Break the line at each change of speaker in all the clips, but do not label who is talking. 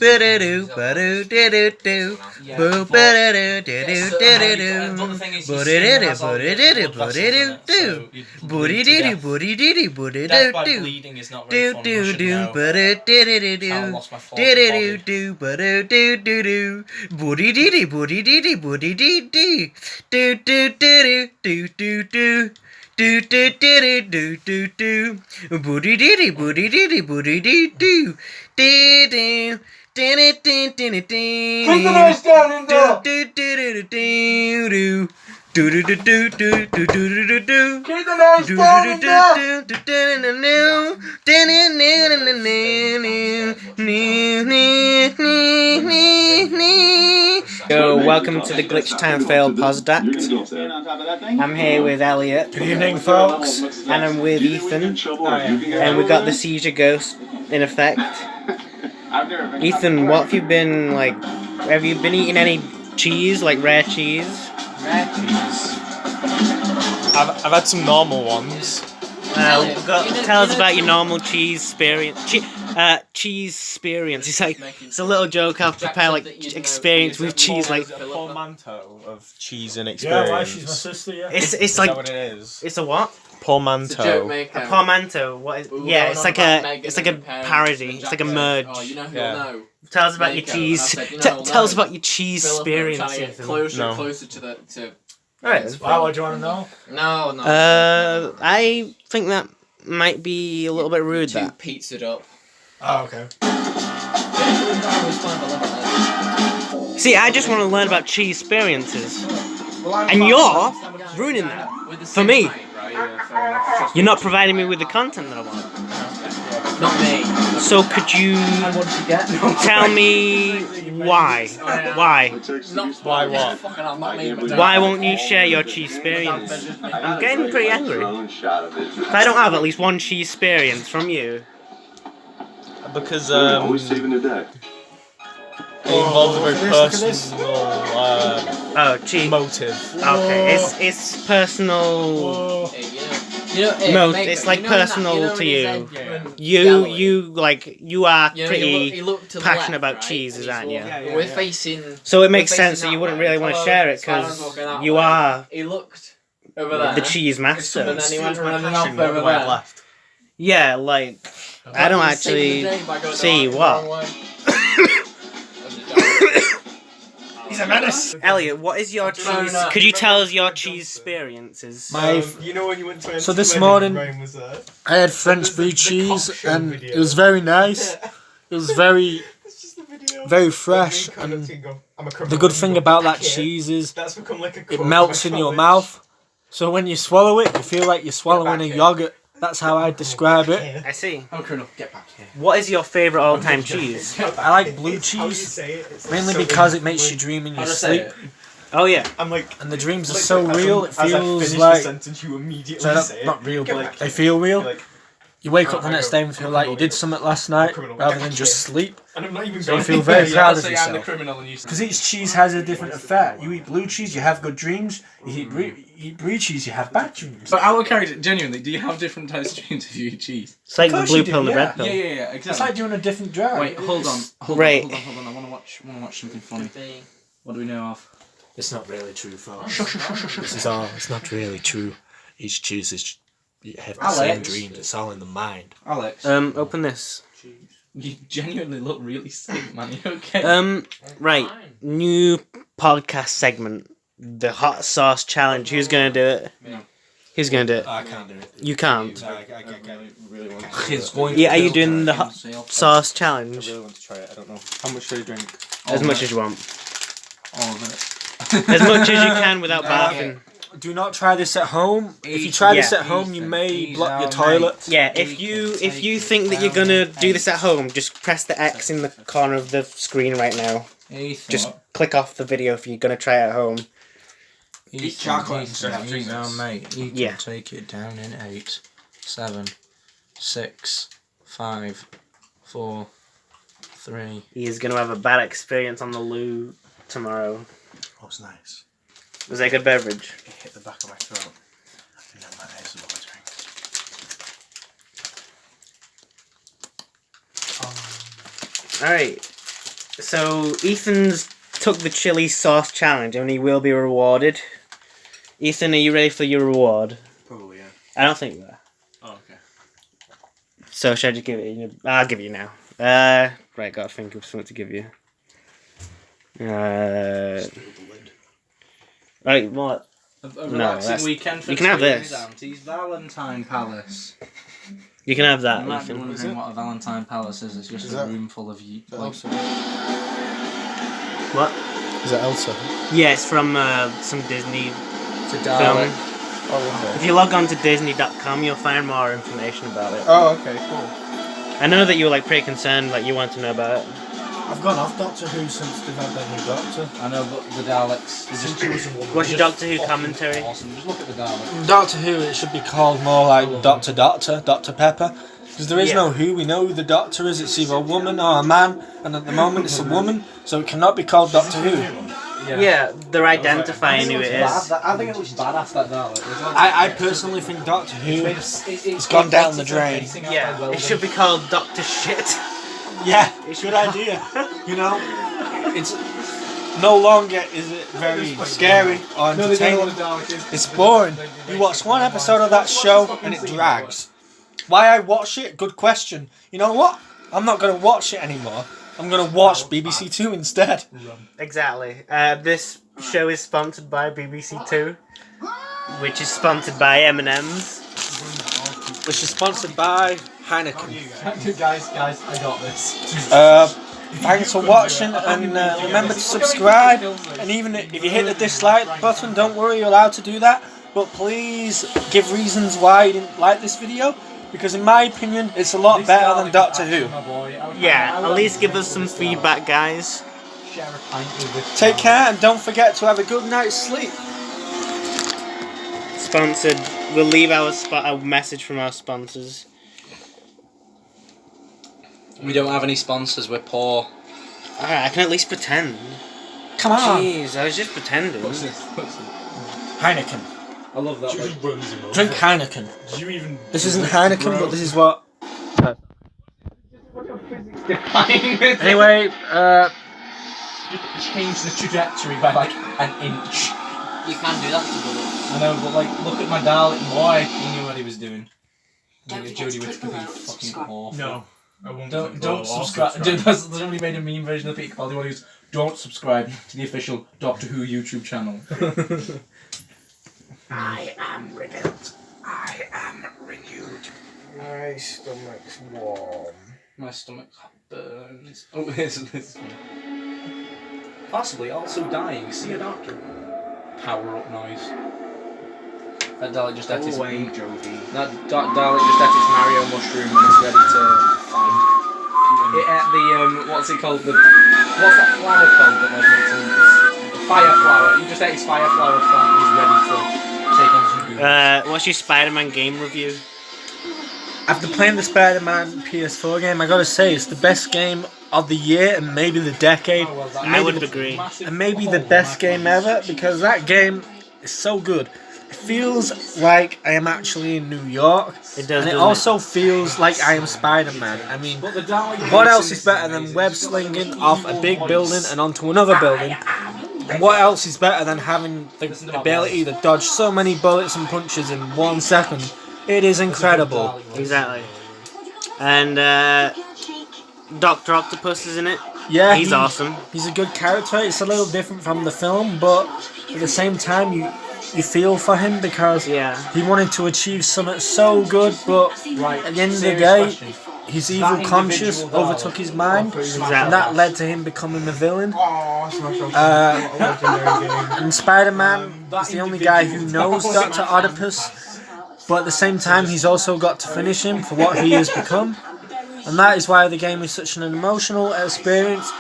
ba-da-doo, ba-doo, da-doo-doo. Boo, ba-da-doo, da-doo-da-doo-doo. Ba-da-doo, ba-da-doo, ba-da-doo-doo. Booty-dee-doo, booty-dee-doo, booty-doo-doo. Do-do-do, ba-da-doo-doo-doo. Do-do-do-do, ba-doo-doo-doo-doo. Booty-dee-dee, booty-dee-dee, booty-dee-dee. Do-do-do-do, do-do-do-do. Do-do-do-do, booty-dee-dee, booty-dee-dee, booty-dee-doo. Do-do.
Put the noise down in there.
Do do do do do do do do do do.
Keep the noise down in there.
Yo, welcome to the GLITCHTIMEFAIL PODCAst. I'm here with Elliot.
Good evening, folks.
And I'm with Ethan. And we got the seizure ghost in effect. Ethan, what have you been like? Have you been eating any cheese, like rare cheese?
Rare cheese. I've had some normal ones.
Tell us about your normal cheese experience. Cheese experience. It's a little joke I've prepared, like experience with cheese, like
a portmanteau of cheese and experience.
Yeah, why she's my sister? Yeah.
It's
Is
like
that what it is?
it's a what?
Portmanteau.
A portmanteau. What is? Yeah, it's like a parody. It's like a merge.
Oh, you know who'll
Yeah.
know.
Tell us about your cheese. Tell us about your cheese experience.
Closer to the.
Alright.
Wow, what do you want to know?
No.
I think that might be a little bit rude.
Too
That.
pizzaed up.
Oh, okay.
See, I just want to learn about cheese experiences, and you're ruining that for me. You're not providing me with the content that I want.
Not me.
So could you tell me why? Why?
Why what?
Why won't you share your cheese experience? I'm getting pretty angry. If I don't have at least one cheese experience from you.
Because it
Oh,
involves a very
look at this.
personal
Cheese.
motive.
Okay, it's personal. It's like personal to you. You are pretty passionate about cheeses, aren't you?
We're facing.
So it makes sense that you wouldn't really want to share it because you are
He looked over there.
the cheese master.
And then he went running off
Passion,
over
what I've
there.
left.
Yeah, like I don't actually see what.
He's a menace.
Elliot, what is your cheese? Could you tell us your cheese experiences?
You know when you went to
So this morning,
was there?
I had French brie cheese, and it was very nice. It was very fresh, and the good thing about that cheese is it melts in your mouth. So when you swallow it, you feel like you're swallowing a yogurt. That's how I describe it.
I see.
Oh, Colonel, get back here.
What is your favourite all-time cheese?
I like blue cheese, mainly because it makes you dream in your sleep.
Oh yeah.
I'm like,
And the dreams are so real, it
as I
feels
finish
like...
the sentence, you immediately
So
say
not
it.
real,
Get
but
back
they
here.
feel real.
You're like,
You wake up the next day and feel like you did something last night,
criminal.
rather than just sleep.
and I'm not even
So you
going
feel very proud of
I'm the
yourself.
criminal and you.
Because each cheese has a different effect. You eat blue cheese, you have good dreams. You eat brie cheese, you have bad dreams.
But our character, genuinely, do you have different types of dreams if you eat cheese?
It's like
Of
the
course
blue
you do,
pill and the
yeah.
red pill.
Yeah,
It's
exactly.
like doing a different drug.
Wait, hold on.
Right.
I want to watch something funny. What do we know of?
It's not really true, folks. It's not really true. Each cheese is... You have the same
Alex.
dreams. It's all in the mind.
Alex,
Open this.
you genuinely look really sick, man. You okay?
Right. New podcast segment. The hot sauce challenge. Who's gonna do it?
No.
Who's gonna do it?
I can't do it.
You can't.
I
really want
It's going
Yeah, are you doing the hot sauce challenge?
want to try it. I don't know. How much should I drink?
As much as you want.
All of it.
As much as you can without barfing.
Do not try this at home. If you try this at home, you may block your toilet.
Yeah, if you think that you're gonna do this at home, just press the X in the corner of the screen right now. Just click off the video if you're gonna try it at home.
Eat chocolate instead of
drink
drinks.
now, mate. You
Yeah.
can take it down in 8, 7, 6, 5, 4, 3.
He is gonna have a bad experience on the loo tomorrow.
Oh, it's nice.
Was that a good beverage?
It hit the back of my throat. And then my eyes are watering.
Alright. So Ethan's took the chili sauce challenge and he will be rewarded. Ethan, are you ready for your reward?
Probably, yeah.
I don't think you are.
Oh, okay.
So should I just give it you? I'll give it you now. Right, gotta think of something to give you. Right, what?
A
No,
relaxing
that's-
weekend for
you can have
two in
this.
his Auntie's Valentine Palace.
You can have
You
that,
might be
Ethan.
wondering what a Valentine Palace is. It's just
Is
a
that-
room full of
Elsa?
What?
Is it Elsa?
Yeah, it's from some Disney
It's a
film.
Dalek.
Oh,
If you log on to Disney.com, you'll find more information about it.
Oh, okay, cool.
I know that you were like pretty concerned, like you want to know about it.
I've gone off Doctor Who since they've had that new Doctor.
I know, but the Daleks. They're just
What's your Doctor Who commentary?
awesome. Just look at the Daleks.
Doctor Who, it should be called more like Dr. Pepper. Because there is no Who, we know who the Doctor is, it's either a woman or a man, and at the moment it's a woman, so it cannot be called Doctor Who.
Yeah, they're identifying who it is.
I think it looks badass, that Dalek.
I personally think Doctor Who has gone down the drain.
Yeah, it should be called Doctor Shit.
Yeah, good idea. You know, it's no longer is it very scary or entertaining. It's boring. You watch one episode of that show and it drags. Why I watch it? Good question. You know what? I'm not going to watch it anymore. I'm going to watch BBC Two instead.
Exactly. This show is sponsored by BBC Two, which is sponsored by M&M's.
Which is sponsored by Heineken.
guys, I got this.
Thanks for watching, and remember to subscribe. And even if you hit the dislike button, don't worry, you're allowed to do that. But please give reasons why you didn't like this video, because in my opinion, it's a lot better than Doctor Who.
Yeah, at least give us some feedback, guys.
Take care, and don't forget to have a good night's sleep.
Sponsored. We'll leave our message from our sponsors.
We don't have any sponsors, we're poor.
Alright, I can at least pretend.
Come on.
Jeez, I was just pretending.
Heineken.
I love that.
Drink Heineken.
Did you even...
This isn't Heineken, but this is what... Anyway,
Change the trajectory by like an inch.
You can do that to bullets.
I know, but like, look at my Dalek boy.
He knew what he was doing.
Don't forget
Jodie
to
Whittaker
click
being
below to
fucking
subscribe.
awful.
No. I won't.
Don't subscribe. Dude, there's only made a meme version of Peter Capaldi one who's don't subscribe to the official Doctor Who YouTube channel.
I am rebuilt. I am renewed.
My stomach's warm.
My stomach burns. Oh, this is possibly also dying. See a doctor.
Power up noise.
That Dalek just ate his
Jodie.
That Dalek just ate its Mario mushroom and is ready to fight. It ate the what's it called? What's that flower called that like makes him fire flower? He just ate his fire flower plant and he's ready to take on some good.
What's your Spider-Man game review?
After playing the Spider-Man PS4 game, I gotta say, it's the best game of the year and maybe the decade.
I would agree.
And maybe the best game ever, because that game is so good. It feels like I am actually in New York.
It does.
And it
doesn't
also feels like I am Spider-Man. I mean,
But the Dalek
what else is better than web slinging off a big building and onto another building? And what else is better than having the ability to dodge so many bullets and punches in 1 second? It is incredible.
Exactly. And Dr. Octopus is in it.
Yeah,
He's awesome.
He's a good character. It's a little different from the film, but at the same time, you feel for him because
Yeah.
he wanted to achieve something so good, but
Right.
at the end of the
serious
day,
question.
his evil
That
conscience
individual
overtook his mind,
Exactly.
and that led to him becoming the villain. And Spider-Man is the only guy who knows Dr. Oedipus, but at the same time, he's also got to finish him for what he has become. And that is why the game is such an emotional experience.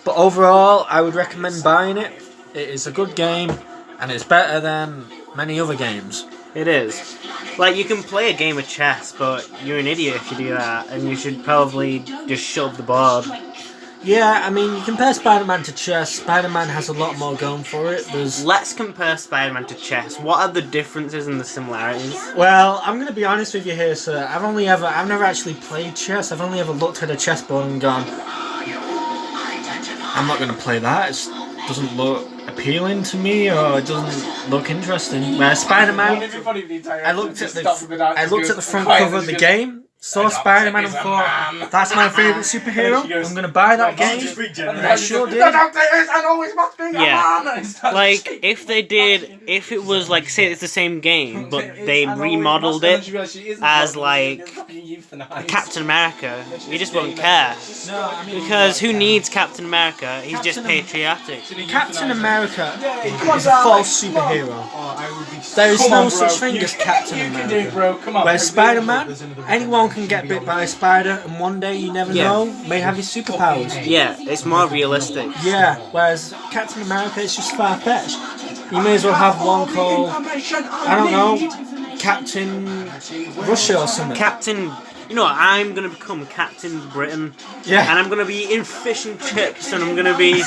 But overall, I would recommend buying it. It is a good game, and it's better than many other games.
It is. Like, you can play a game of chess, but you're an idiot if you do that, and you should probably just shove the board.
Yeah, I mean, you compare Spider-Man to chess. Spider-Man has a lot more going for it. There's...
Let's compare Spider-Man to chess. What are the differences and the similarities?
Well, I'm going to be honest with you here, sir. I've never actually played chess. I've only ever looked at a chessboard and gone, I'm not going to play that. It doesn't look appealing to me, or it doesn't look interesting. Whereas Spider-Man, I looked at the front cover of the game, saw Spider-Man and thought, that's my favourite superhero, I'm going to buy that game, and I sure did.
Yeah, like if it was like, say it's the same game, but they remodeled it as like Captain America, you just won't care. Because who needs Captain America? He's just patriotic.
Captain America is a false superhero. There is no such thing as Captain America. Whereas Spider-Man, anyone can get bit by a spider, and one day, you never know, may have his superpowers.
Yeah, it's more realistic.
Yeah, whereas Captain America is just far-fetched. You may as well have one called, I don't know, Captain Russia or something.
Captain, you know what, I'm gonna become Captain Britain.
Yeah.
And I'm gonna be in fish and chips, and I'm gonna be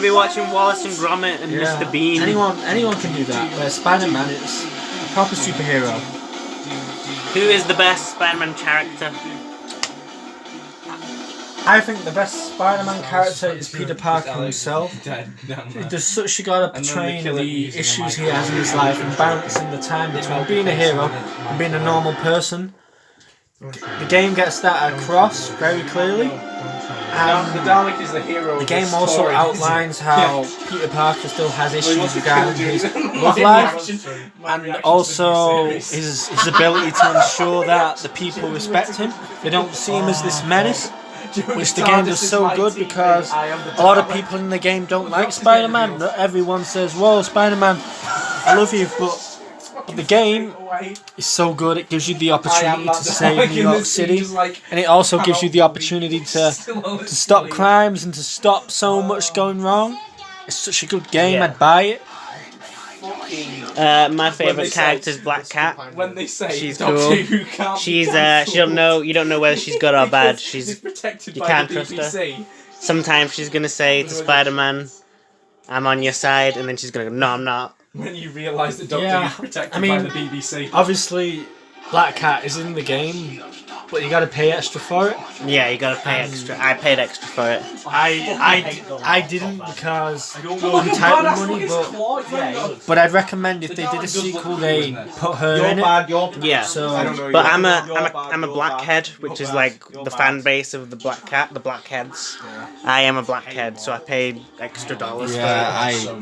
watching Wallace and Gromit and
Yeah.
Mr. Bean.
Anyone can do that. Whereas Spider-Man is a proper superhero.
Who is the best Spider-Man character?
I think the best Spider-Man character is Peter Parker himself. He does such a good at portraying the issues he has in his life and balancing the time between being a hero and being a normal person. The game gets that across very clearly.
The Dalek is the hero.
The game also outlines how Peter Parker still has issues regarding his love life, and also his ability to ensure that the people respect him. They don't see him as this menace, which the game does so good, because a lot of people in the game don't like Spider-Man. Not everyone says, "Whoa, Spider-Man, I love you," but the game is so good. It gives you the opportunity to save New York City, and it also gives you the opportunity to stop crimes and to stop so much going wrong. It's such a good game. I'd buy it.
My favourite character is Black Cat.
When they say
She's
Doctor
cool.
Who can't
She's
be
you don't know whether she's good or bad.
She's protected
you
by
can't
the
trust her.
BBC.
Sometimes she's gonna say to Spider-Man, "I'm on your side," and then she's gonna go, "No, I'm not."
When you realise that Doctor
Yeah,
Who's protected
I mean,
by the BBC.
Obviously, Black Cat is in the game, but you got to pay extra for it.
Yeah, you gotta pay extra. I paid extra for it.
I didn't, because I'm tight with money, but I'd recommend if they did a sequel, they put her in it.
Yeah.
So,
But I'm a blackhead, which is like the fan base of the Black Cat, the blackheads. I am a blackhead, so I paid extra dollars
yeah,
for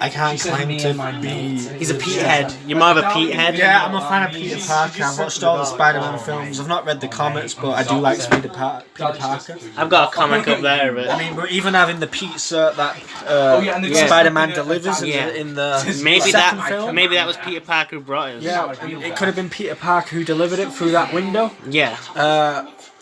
I can't claim to be.
it. He's a Pete head. You're more of a Pete head.
Yeah, I'm a fan of Peter Parker. I've watched all the Spider-Man films. I've not read the comics, but I do like Peter Parker.
I've got a comic up there of it.
I mean, we're even having the pizza that Spider-Man delivers in the
Maybe
second film.
maybe that was Peter Parker who brought us.
Yeah, it could have been Peter Parker who delivered it through that window.
Yeah.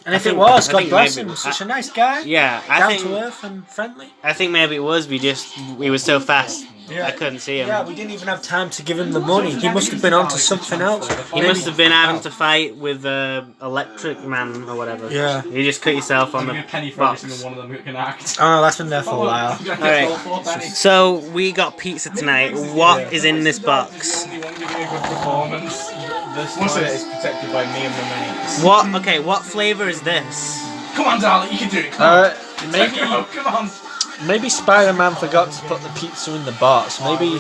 And if
think-
it was,
I
God
think
bless
maybe-
him. Such a nice guy.
Yeah.
Down to earth and friendly.
I think maybe it was. We were so fast.
Yeah.
I couldn't see him.
Yeah, we didn't even have time to give him the money. He must have been onto something else.
He must have been having to fight with Electric Man or whatever.
Yeah.
You just cut yourself on
Give me
the
a penny for every
box.
single one of them who can act.
Oh no, that's been there for a while.
Alright. So we got pizza tonight. What is in this box?
You want to give me a good performance? Most of it is protected by me and my mates.
What? Okay. What flavor is this?
Come on, darling, you can do it. Come on.
Maybe
Come on.
maybe Spider-Man forgot to put the pizza in the box. Maybe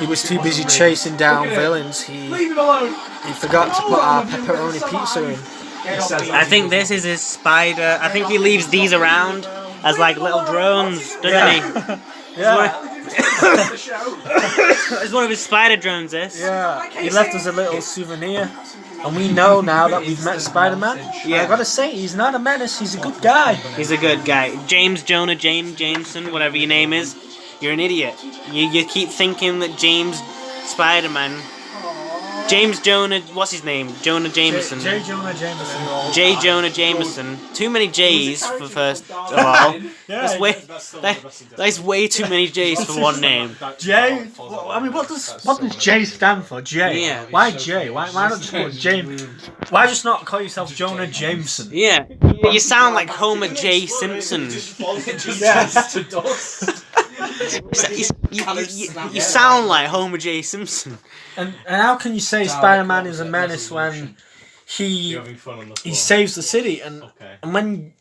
he was too busy chasing down villains. He
Leave him alone.
forgot to put our pepperoni pizza in.
I think this is his spider. I think he leaves these around as like little drones, doesn't he?
Yeah.
It's one of his spider drones. This.
Yeah, he left us a little souvenir, and we know now that we've met Spider-Man. Yeah, I gotta say, he's not a menace. He's a good guy.
He's a good guy. James Jonah Jameson, whatever your name is, you're an idiot. You keep thinking that Spider-Man. James Jonah, what's his name? Jonah Jameson.
J. Jonah Jameson.
J. Jonah Jameson. Too many J's for first of all. That's way too many J's for one name.
J. I mean, what does J stand for? J.
Yeah.
Why J? Why not just call it James? Why just not call yourself Jonah Jameson?
Yeah, you sound like Homer J. Simpson. You sound like Homer J. Simpson.
And how can you say Spider-Man is a menace when he saves the city, and when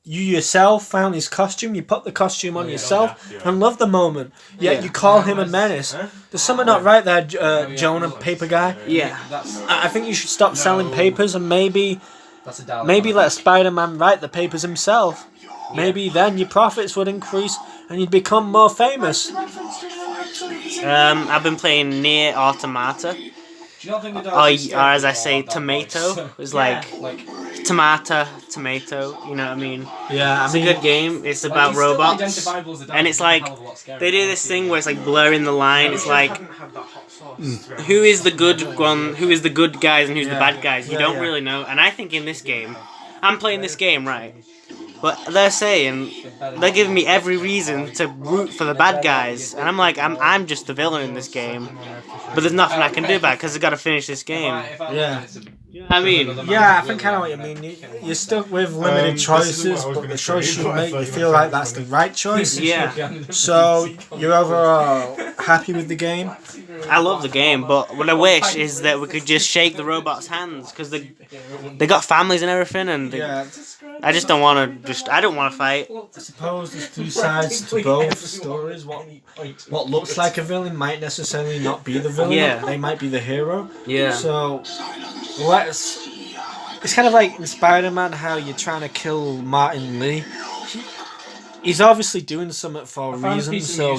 you yourself found his costume, you put the costume on yourself, and love the moment. Yet you call him a menace. There's something not right there, Jonah, paper guy.
Yeah.
I think you should stop selling papers and maybe let Spider-Man write the papers himself. Maybe then your profits would increase and you'd become more famous.
I've been playing Near Automata. Or as I say, tomato. It's like tomato. You know what I mean?
Yeah,
It's a good game. It's about robots, and it's like they do this thing where it's like blurring the line. It's like who is the good one, who is the good guys, and who's the bad guys. You don't really know. And I think in this game, I'm playing this game right, but they're giving me every reason to root for the bad guys, and I'm like, I'm just the villain in this game, but there's nothing I can do about it because I've got to finish this game.
Yeah.
I mean,
yeah, I think I know what you mean. You're stuck with limited choices, but the choice you make, you feel like that's the right choice.
Yeah.
So you're overall happy with the game?
I love the game, but what I wish is that we could just shake the robots' hands because they got families and everything, and I just don't want to. I don't want to fight.
I suppose there's two sides to both stories. What looks like a villain might necessarily not be the villain.
Yeah.
They might be the hero.
Yeah.
So it's kind of like in Spider-Man how you're trying to kill Martin Lee. He's obviously doing something for a reason, so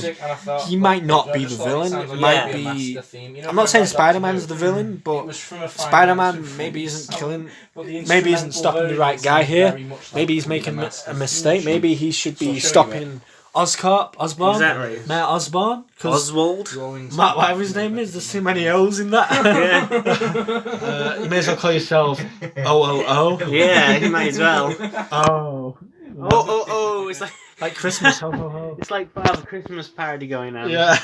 he might not be the villain. It might be. I'm not saying Spider-Man's the villain, but Spider-Man maybe isn't killing. Maybe isn't stopping the right guy here. Maybe he's making a mistake. Maybe he should be stopping Osborn.
Exactly.
Mayor Osborn.
Oswald.
Whatever his name is, there's too many O's in that.
Yeah.
You may as well call yourself OOO.
Yeah, you might as well.
Oh.
Oh, it's
like Christmas. Ho ho ho.
It's like a Christmas parody going on.
Yeah.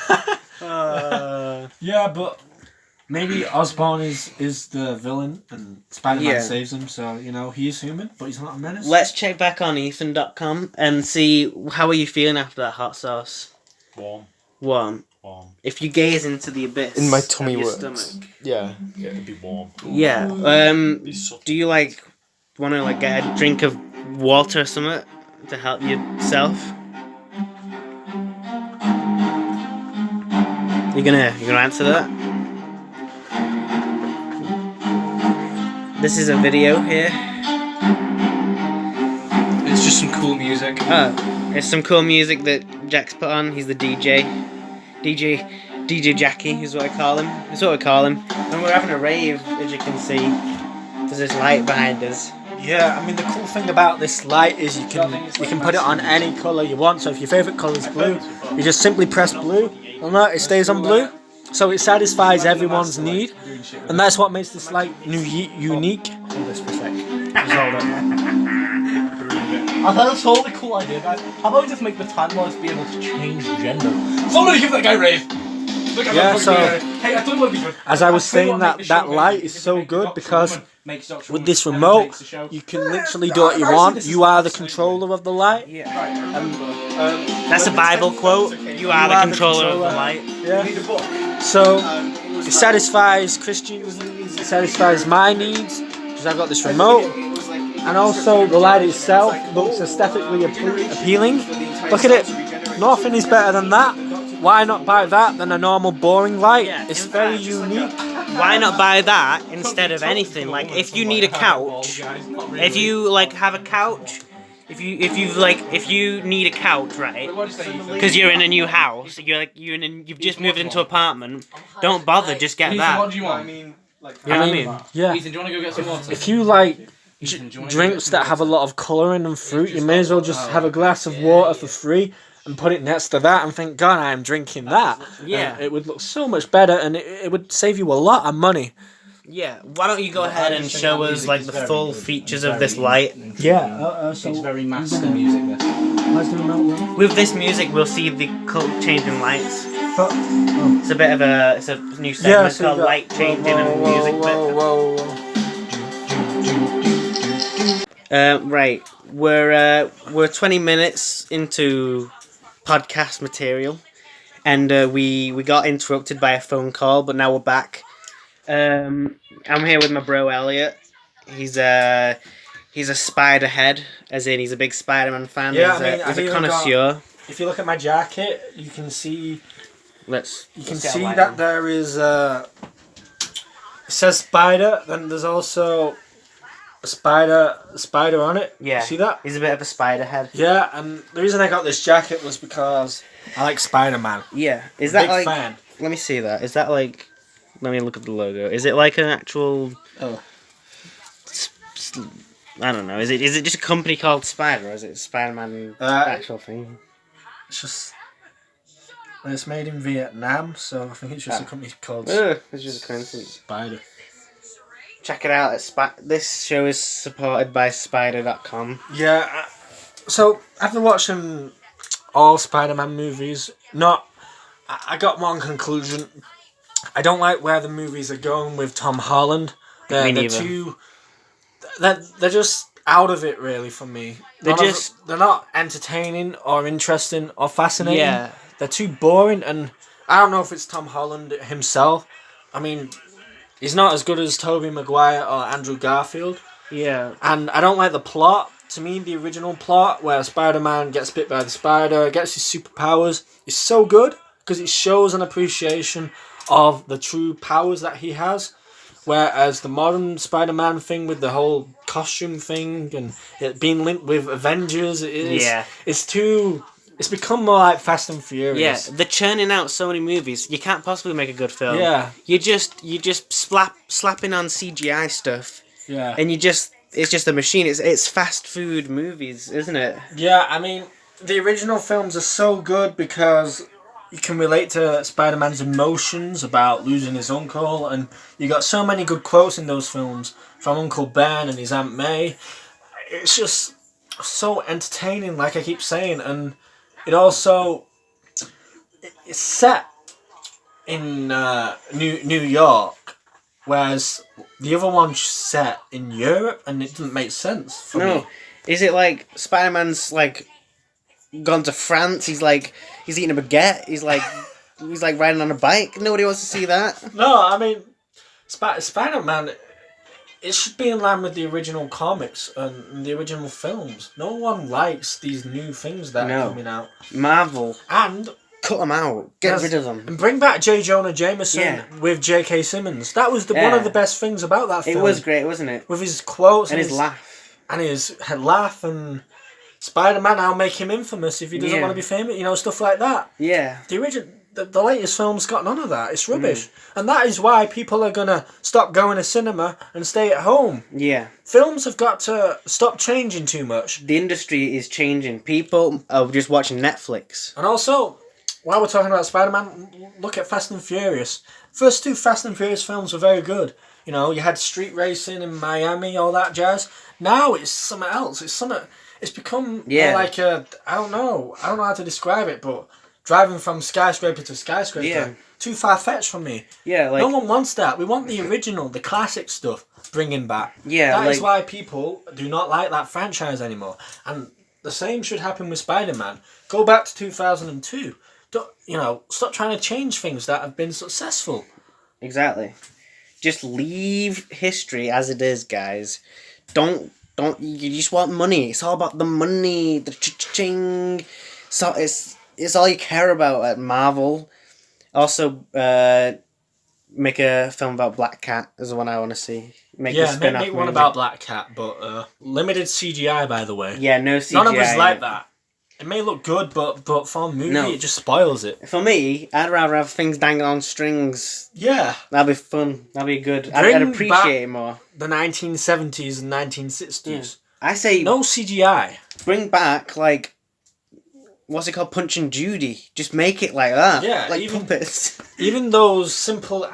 Yeah,
but maybe Osborn is the villain and Spider-Man saves him, so, he is human, but he's not a menace.
Let's check back on Ethan.com and see how are you feeling after that hot sauce. Warm. If you gaze into the abyss
In my tummy
of your
works.
stomach.
Yeah, it'd be warm.
Yeah. Do you want to get a drink of water or something to help yourself? You gonna answer that? This is a video here.
It's just some cool music.
It's some cool music that Jack's put on. He's the DJ Jackie is what I call him. That's what we call him. And we're having a rave, as you can see. There's this light behind us.
Yeah, I mean the cool thing about this light is you can put it on any colour you want. So if your favourite colour is blue, you just simply press blue, and it stays on blue. So it satisfies everyone's need, and that's what makes this light unique. Hold this for a sec.
I thought it was a totally cool idea, guys. How about we just make the Time Lords be able to change gender? Somebody give that guy rave!
Yeah, so
hey, I thought it would be good.
as I was saying, that light is so good because with this remote, you can literally do what you want. You are the controller of the light.
Yeah. That's a Bible quote. You are the controller of the light.
Yeah. So it satisfies Christians' needs. It satisfies my needs because I've got this remote. And also the light itself looks aesthetically appealing. Look at it. Nothing is better than that. Why not buy that than a normal boring light?
Yeah,
it's very unique.
Why not buy that instead of anything? Like if you need a couch, if you have a couch, if you need a couch, right? Because you're in a new house, you've just moved into an apartment. Don't bother, just get that.
What do you want?
You know what I mean?
Yeah.
Ethan, do you want to go get some water?
If you like drinks that have a lot of colouring and fruit, you may as well just have a glass of water for free and put it next to that and think, God, I am drinking that.
Yeah.
It would look so much better and it would save you a lot of money.
Yeah. Why don't you go ahead and show us the full features of this light?
Yeah.
It's very master music.
Where's the remote?
With this music, we'll see the changing lights. It's a bit of it's a new segment called light changing and music bit. Right. We're 20 minutes into podcast material, and we got interrupted by a phone call, but now we're back. I'm here with my bro Elliot. He's a spider head, as in he's a big Spider-Man fan.
Yeah,
He's a connoisseur.
If you look at my jacket, you can see.
Let's
See that there is. It says spider. Then there's also a spider on it.
Yeah.
See that?
He's a bit of a spider head.
Yeah, and the reason I got this jacket was because I like Spider-Man.
Yeah. Is
I'm a
that
big
like?
fan.
Let me see that. Is that like? Let me look at the logo. Is it like an actual?
Oh.
I don't know. Is it just a company called Spider, or is it Spider-Man actual thing?
It's just. It's made in Vietnam, so I think it's just a company called
It's just a coincidence.
Spider.
Check it out. This show is supported by Spider.com.
Yeah. So after watching all Spider-Man movies, I got one conclusion. I don't like where the movies are going with Tom Holland. They're just out of it really for me. They're not entertaining or interesting or fascinating.
Yeah.
They're too boring, and I don't know if it's Tom Holland himself. I mean, he's not as good as Tobey Maguire or Andrew Garfield.
Yeah.
And I don't like the plot. To me, the original plot where Spider-Man gets bit by the spider, gets his superpowers, is so good because it shows an appreciation of the true powers that he has. Whereas the modern Spider-Man thing with the whole costume thing and it being linked with Avengers, it's become more like Fast and Furious.
Yeah, they're churning out so many movies. You can't possibly make a good film.
Yeah.
You just slapping on CGI stuff.
Yeah.
And it's just a machine. It's fast food movies, isn't it?
Yeah, I mean, the original films are so good because you can relate to Spider-Man's emotions about losing his uncle, and you got so many good quotes in those films from Uncle Ben and his Aunt May. It's just so entertaining, like I keep saying, and it also it's set in New York, whereas the other one's set in Europe, and it doesn't make sense for me.
Is it like Spider-Man's like gone to France? He's eating a baguette. He's like riding on a bike. Nobody wants to see that.
No, I mean, Spider-Man. It should be in line with the original comics and the original films. No one likes these new things that are coming out.
Marvel.
And
cut them out. Get rid of them.
And bring back J. Jonah Jameson with J.K. Simmons. That was one of the best things about that film.
It was great, wasn't it?
With his quotes
and his laugh.
And his laugh and Spider-Man, I'll make him infamous if he doesn't want to be famous. Stuff like that.
Yeah.
The latest film's got none of that. It's rubbish. And that is why people are going to stop going to cinema and stay at home.
Yeah.
Films have got to stop changing too much.
The industry is changing. People are just watching Netflix.
And also, while we're talking about Spider-Man, look at Fast and Furious. First two Fast and Furious films were very good. You had street racing in Miami, all that jazz. Now it's something else. It's become more like I don't know how to describe it, but driving from skyscraper to skyscraper, too far-fetched for me.
Yeah,
no one wants that. We want the original, the classic stuff bringing back.
Yeah,
that is why people do not like that franchise anymore. And the same should happen with Spider-Man. Go back to 2002. Stop trying to change things that have been successful.
Exactly. Just leave history as it is, guys. Don't. You just want money. It's all about the money, the ching. So it's all you care about at Marvel. Also, make a film about Black Cat is the one I want to see. Make
one about Black Cat, but limited CGI, by the way.
Yeah, no CGI.
None of us like that. It may look good, but for a movie, it just spoils it.
For me, I'd rather have things dangling on strings.
Yeah.
That'd be fun. That'd be good. I'd appreciate it more.
The 1970s and 1960s.
Yeah. I say...
No CGI.
Bring back, what's it called? Punch and Judy. Just make it like that.
Yeah.
Like puppets.
Even those simple,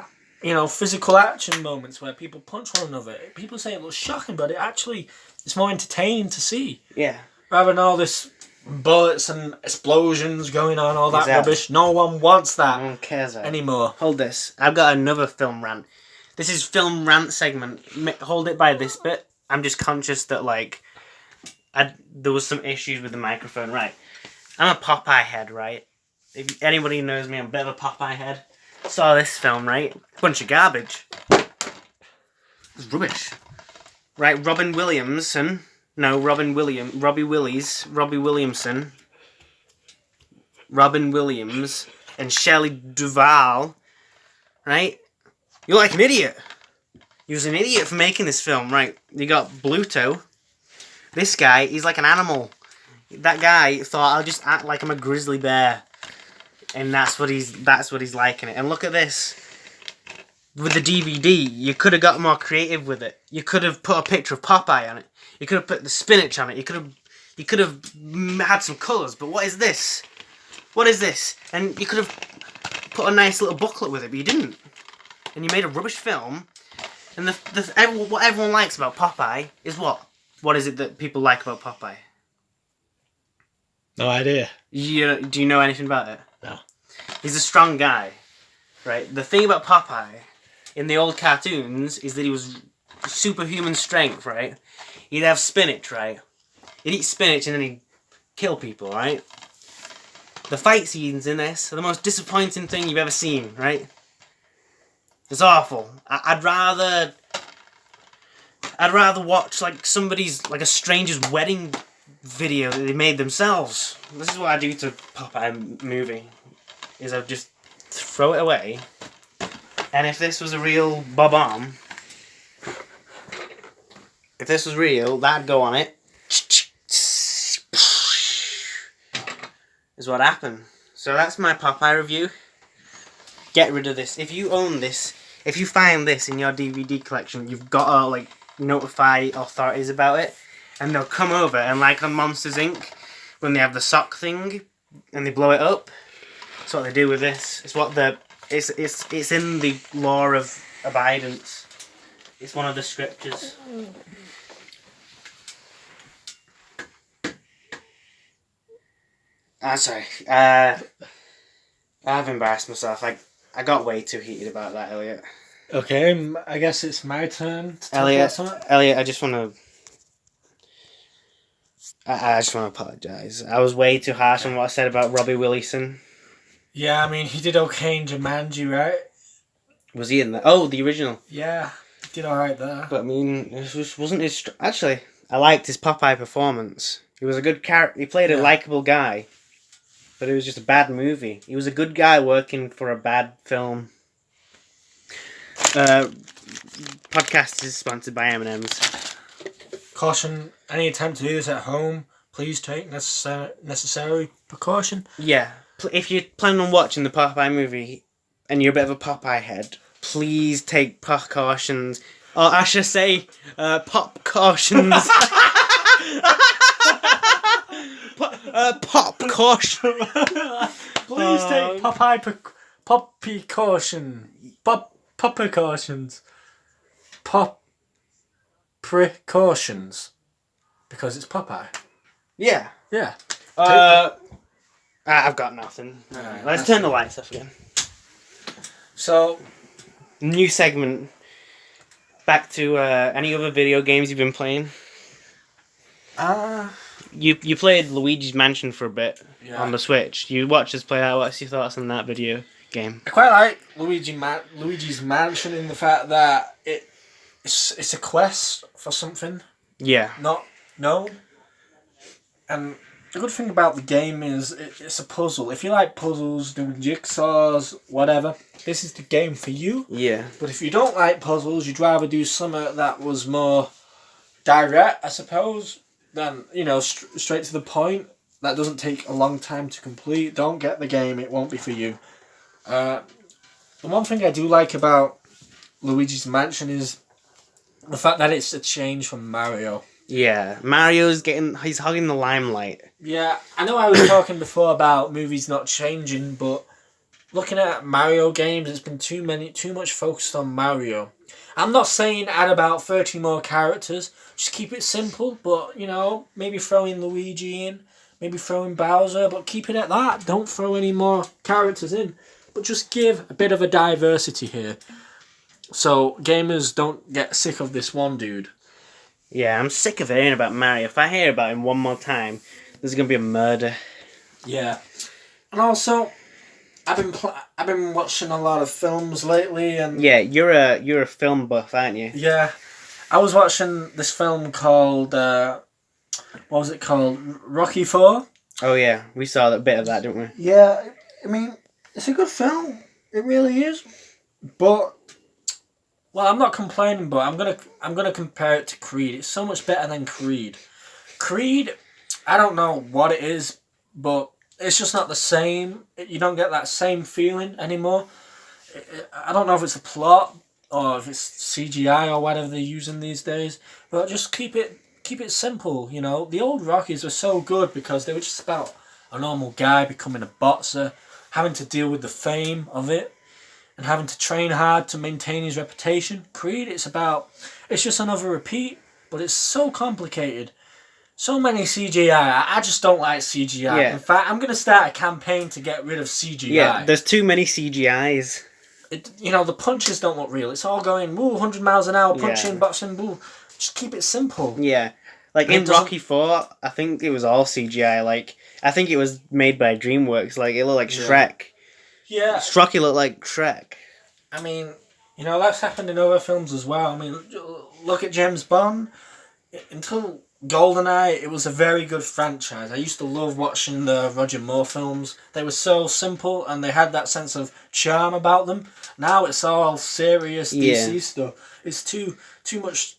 physical action moments where people punch one another. People say it looks shocking, but it's more entertaining to see.
Yeah.
Rather than all this bullets and explosions going on, all that rubbish. No one wants that.
No one cares
anymore.
Hold this. I've got another film rant. This is film rant segment. Hold it by this bit. I'm just conscious that, there was some issues with the microphone. Right. I'm a Popeye head, right? If anybody knows me, I'm a bit of a Popeye head. Saw this film, right? Bunch of garbage. It's rubbish. Right, Robin Williams No, Robin Williams, and Shelley Duvall, right? You're like an idiot. You was an idiot for making this film, right? You got Bluto. This guy, he's like an animal. That guy thought, I'll just act like I'm a grizzly bear, and that's what he's like in it. And look at this. With the DVD, you could have got more creative with it. You could have put a picture of Popeye on it. You could have put the spinach on it. You could have had some colours. But what is this? What is this? And you could have put a nice little booklet with it, but you didn't. And you made a rubbish film. And what everyone likes about Popeye is what? What is it that people like about Popeye?
No idea.
Do you know anything about it?
No.
He's a strong guy, right? The thing about Popeye in the old cartoons is that he was superhuman strength, right? He'd have spinach, right? He'd eat spinach and then he'd kill people, right? The fight scenes in this are the most disappointing thing you've ever seen, right? It's awful. I'd rather watch like a stranger's wedding video that they made themselves. This is what I do to Popeye movie. Is I just throw it away. And if this was a real bob-omb, if this was real, that'd go on it. Is what happened. So that's my Popeye review. Get rid of this. If you own this, if you find this in your DVD collection, you've got to like notify authorities about it, and they'll come over and like on Monsters Inc. when they have the sock thing and they blow it up. That's what they do with this. It's what it's in the law of abidance. It's one of the scriptures. Sorry. I've embarrassed myself. I got way too heated about that, Elliot.
Okay, I guess it's my turn to talk about
Elliot,
something.
I just want to apologise. I was way too harsh on what I said about Robbie Wilson.
Yeah, I mean, he did okay in Jumanji, right?
Was he in that? Oh, the original.
Yeah, he did alright there.
But I mean, it just wasn't his... Actually, I liked his Popeye performance. He was a good character. He played a likeable guy. But it was just a bad movie. He was a good guy working for a bad film. Podcast is sponsored by M&M's.
Caution, any attempt to do this at home, please take necessary precaution.
Yeah. If you're planning on watching the Popeye movie and you're a bit of a Popeye head, please take precautions. Or I should say, pop cautions. Pop caution.
Please take precautions. Pop precautions. Because it's Popeye.
Yeah.
Yeah.
I've got nothing. Alright, let's turn the lights off again.
So,
new segment. Back to any other video games you've been playing? You played Luigi's Mansion for a bit on the Switch. You watched us play that. What's your thoughts on that video game?
I quite like Luigi's Mansion in the fact that it's a quest for something.
Yeah.
And the good thing about the game is it's a puzzle. If you like puzzles, doing jigsaws, whatever, this is the game for you.
Yeah.
But if you don't like puzzles, you'd rather do something that was more direct, I suppose, than, straight to the point. That doesn't take a long time to complete. Don't get the game, it won't be for you. The one thing I do like about Luigi's Mansion is the fact that it's a change from Mario.
Yeah, he's hogging the limelight.
Yeah, I know I was talking before about movies not changing, but looking at Mario games, it's been too much focused on Mario. I'm not saying add about 30 more characters, just keep it simple, but, maybe throw in Luigi in, maybe throw in Bowser, but keep it at that. Don't throw any more characters in, but just give a bit of a diversity here. So gamers don't get sick of this one dude.
Yeah, I'm sick of hearing about Mario. If I hear about him one more time, there's gonna be a murder.
Yeah, and also, I've been watching a lot of films lately, and
yeah, you're a film buff, aren't you?
Yeah, I was watching this film called what was it called? Rocky 4?
Oh yeah, we saw that bit of that, didn't we?
Yeah, I mean, it's a good film. It really is. But, well, I'm not complaining, but I'm gonna compare it to Creed. It's so much better than Creed. Creed, I don't know what it is, but it's just not the same. You don't get that same feeling anymore. I don't know if it's the plot or if it's CGI or whatever they're using these days, but just keep it simple. You know, the old Rockies were so good because they were just about a normal guy becoming a boxer, having to deal with the fame of it, and having to train hard to maintain his reputation. Creed, it's just another repeat, but it's so complicated. So many CGI. I just don't like CGI.
Yeah.
In fact, I'm going to start a campaign to get rid of CGI.
Yeah, there's too many CGIs.
The punches don't look real. It's all going, woo, 100 miles an hour, punching,
Yeah.
boxing, woo. Just keep it simple.
Yeah. Like
But it
in
doesn't-
Rocky 4, I think it was all CGI. Like, I think it was made by DreamWorks. Like, it looked like Shrek.
Yeah.
Rocky looked like Shrek.
I mean, that's happened in other films as well. I mean, look at James Bond. Until GoldenEye, it was a very good franchise. I used to love watching the Roger Moore films. They were so simple and they had that sense of charm about them. Now it's all serious DC stuff. It's too much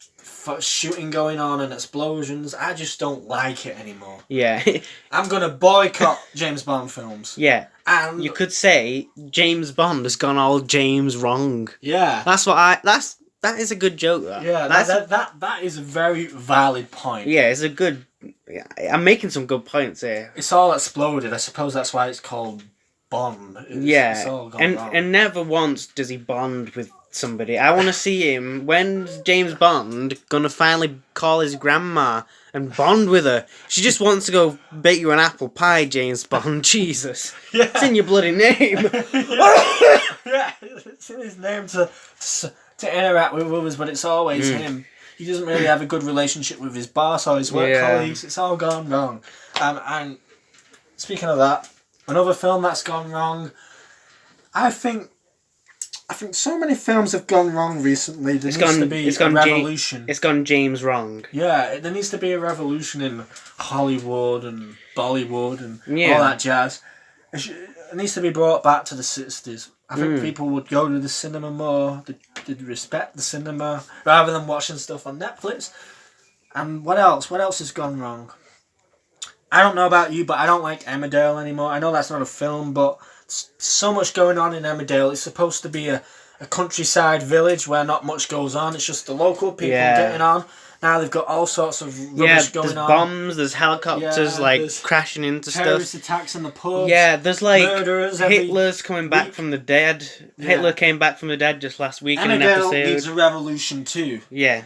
shooting going on and explosions. I just don't like it anymore.
Yeah.
I'm gonna boycott James Bond films.
Yeah.
And
You could say James Bond has gone all James wrong.
yeah.
That is a good joke, though.
Yeah, that is a very valid point.
Yeah, it's a good... Yeah, I'm making some good points here.
It's all exploded. I suppose that's why it's called Bond. It's all gone wrong.
And never once does he bond with somebody. I want to see him. When's James Bond gonna finally call his grandma and bond with her? She just wants to go bake you an apple pie, James Bond. Jesus.
Yeah.
It's in your bloody name.
Yeah, it's in his name to interact with others, but it's always him. He doesn't really have a good relationship with his boss or his work colleagues. It's all gone wrong. And speaking of that, another film that's gone wrong. I think so many films have gone wrong recently. There needs to be a revolution.
It's gone James wrong.
Yeah, there needs to be a revolution in Hollywood and Bollywood and
Yeah.
all that jazz. It needs to be brought back to the 60s. I think people would go to the cinema more. They'd respect the cinema rather than watching stuff on Netflix. And what else? What else has gone wrong? I don't know about you, but I don't like Emmerdale anymore. I know that's not a film, but so much going on in Emmerdale. It's supposed to be a countryside village where not much goes on. It's just the local people getting on. Now they've got all sorts of rubbish going
there's
on.
bombs, there's helicopters
there's
crashing into
terrorist
stuff.
attacks in the pubs.
Yeah, there's
murderers every
Hitler's coming back
week.
from the dead.
Yeah.
Hitler came back from the dead just last week in an
Emmerdale needs
episode.
a revolution too.
Yeah.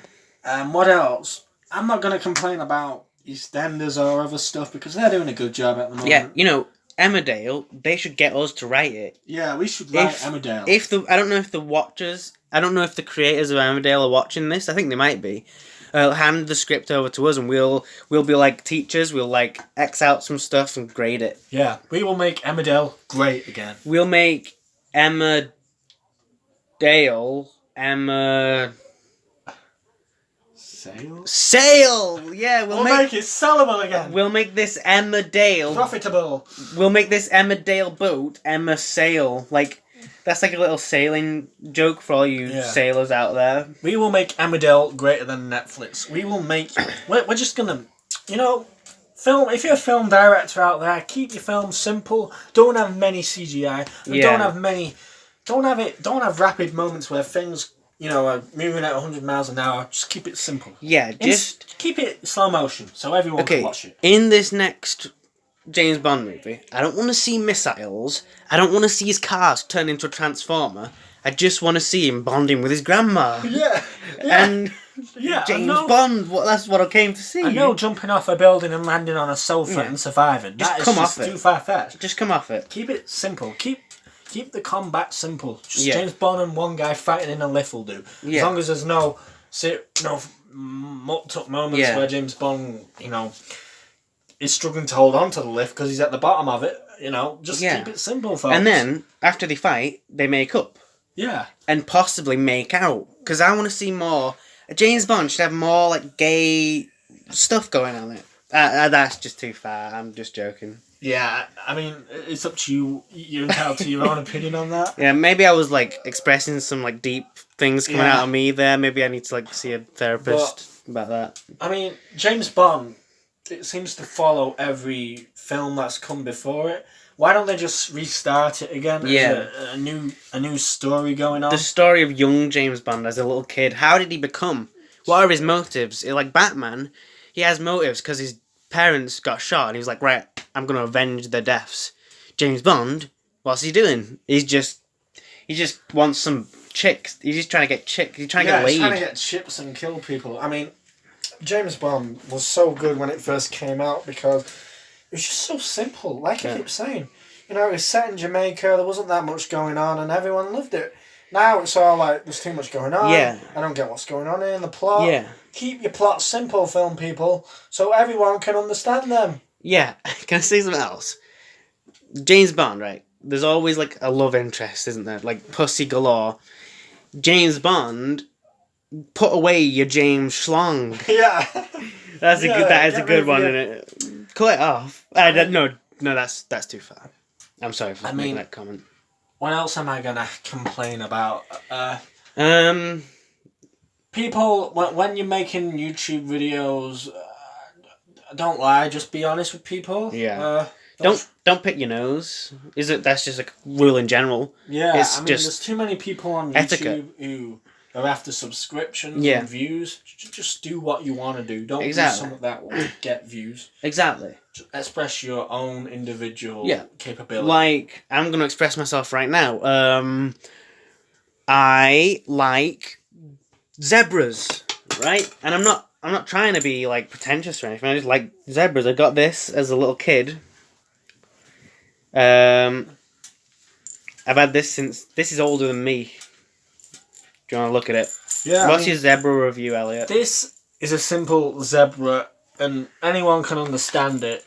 What else? I'm not going to complain about EastEnders or other stuff because they're doing a good job at the moment.
Yeah, Emmerdale, they should get us to write it.
Yeah, we should write Emmerdale.
I don't know if the watchers, I don't know if the creators of Emmerdale are watching this. I think they might be. Hand the script over to us and we'll be like teachers. We'll like X out some stuff and grade it.
Yeah, we will make Emmerdale great again.
We'll make Emmerdale, Sail! Yeah,
We'll make it sellable again.
We'll make this Emmerdale.
Profitable.
We'll make this Emmerdale boat Emma Sail. Like, that's like a little sailing joke for all you sailors out there.
We will make Emmerdale greater than Netflix. We will make... We're just going to... film. If you're a film director out there, keep your film simple. Don't have many CGI. And Don't have rapid moments where things... are moving at 100 miles an hour. Just keep it simple.
Yeah, just
keep it slow motion so everyone can watch it.
In this next James Bond movie, I don't want to see missiles. I don't want to see his cars turn into a transformer. I just want to see him bonding with his grandma.
Yeah.
And James Bond. That's what I came to see.
I know jumping off a building and landing on a sofa and surviving.
Just
that
come
is
off
just
it.
too far-fetched.
Just come off it.
Keep it simple. Keep the combat simple. Just
Yeah.
James Bond and one guy fighting in a lift will do.
Yeah.
As long as there's no mucked up moments where James Bond, is struggling to hold on to the lift because he's at the bottom of it. Just keep it simple, folks.
And then after they fight, they make up
yeah,
and possibly make out. Because I want to see more. James Bond should have more like gay stuff going on it. That's just too far. I'm just joking.
Yeah, I mean, it's up to you. You're entitled to your own opinion on that.
Yeah, maybe I was like expressing some like deep things coming out of me there. Maybe I need to like see a therapist about that.
I mean, James Bond, it seems to follow every film that's come before it. Why don't they just restart it again?
Yeah.
A new story going on.
The story of young James Bond as a little kid. How did he become? What are his motives? Like Batman, he has motives because his parents got shot and he was like, right, I'm going to avenge their deaths. James Bond, what's he doing? He just wants some chicks. He's just trying to get chicks. He's trying to get laid.
He's trying to get chips and kill people. I mean, James Bond was so good when it first came out because it was just so simple. Like I keep saying, you know, it was set in Jamaica. There wasn't that much going on, and everyone loved it. Now it's all like there's too much going on.
Yeah.
I don't get what's going on in the plot.
Yeah.
Keep your plot simple, film people, so everyone can understand them.
Yeah. Can I say something else? James Bond, right? There's always like a love interest, isn't there? Like pussy galore. James Bond, put away your James Schlong.
Yeah.
That is a good one,
your...
isn't it? Cut it off. No, that's too far. I'm sorry for making that comment.
What else am I gonna complain about? People, when you're making YouTube videos, don't lie. Just be honest with people.
Yeah. Don't pick your nose. That's just a rule in general.
Yeah.
It's
there's too many people on YouTube who are after subscriptions and views. Just do what you want to do. Don't do something that will get views.
Exactly.
Just express your own individual capability.
Like, I'm gonna express myself right now. I like zebras, right? And I'm not trying to be like pretentious or anything. I just like zebras. I got this as a little kid. I've had this since... This is older than me. Do you want to look at it?
Yeah.
What's your zebra review, Elliot?
This is a simple zebra, and anyone can understand it.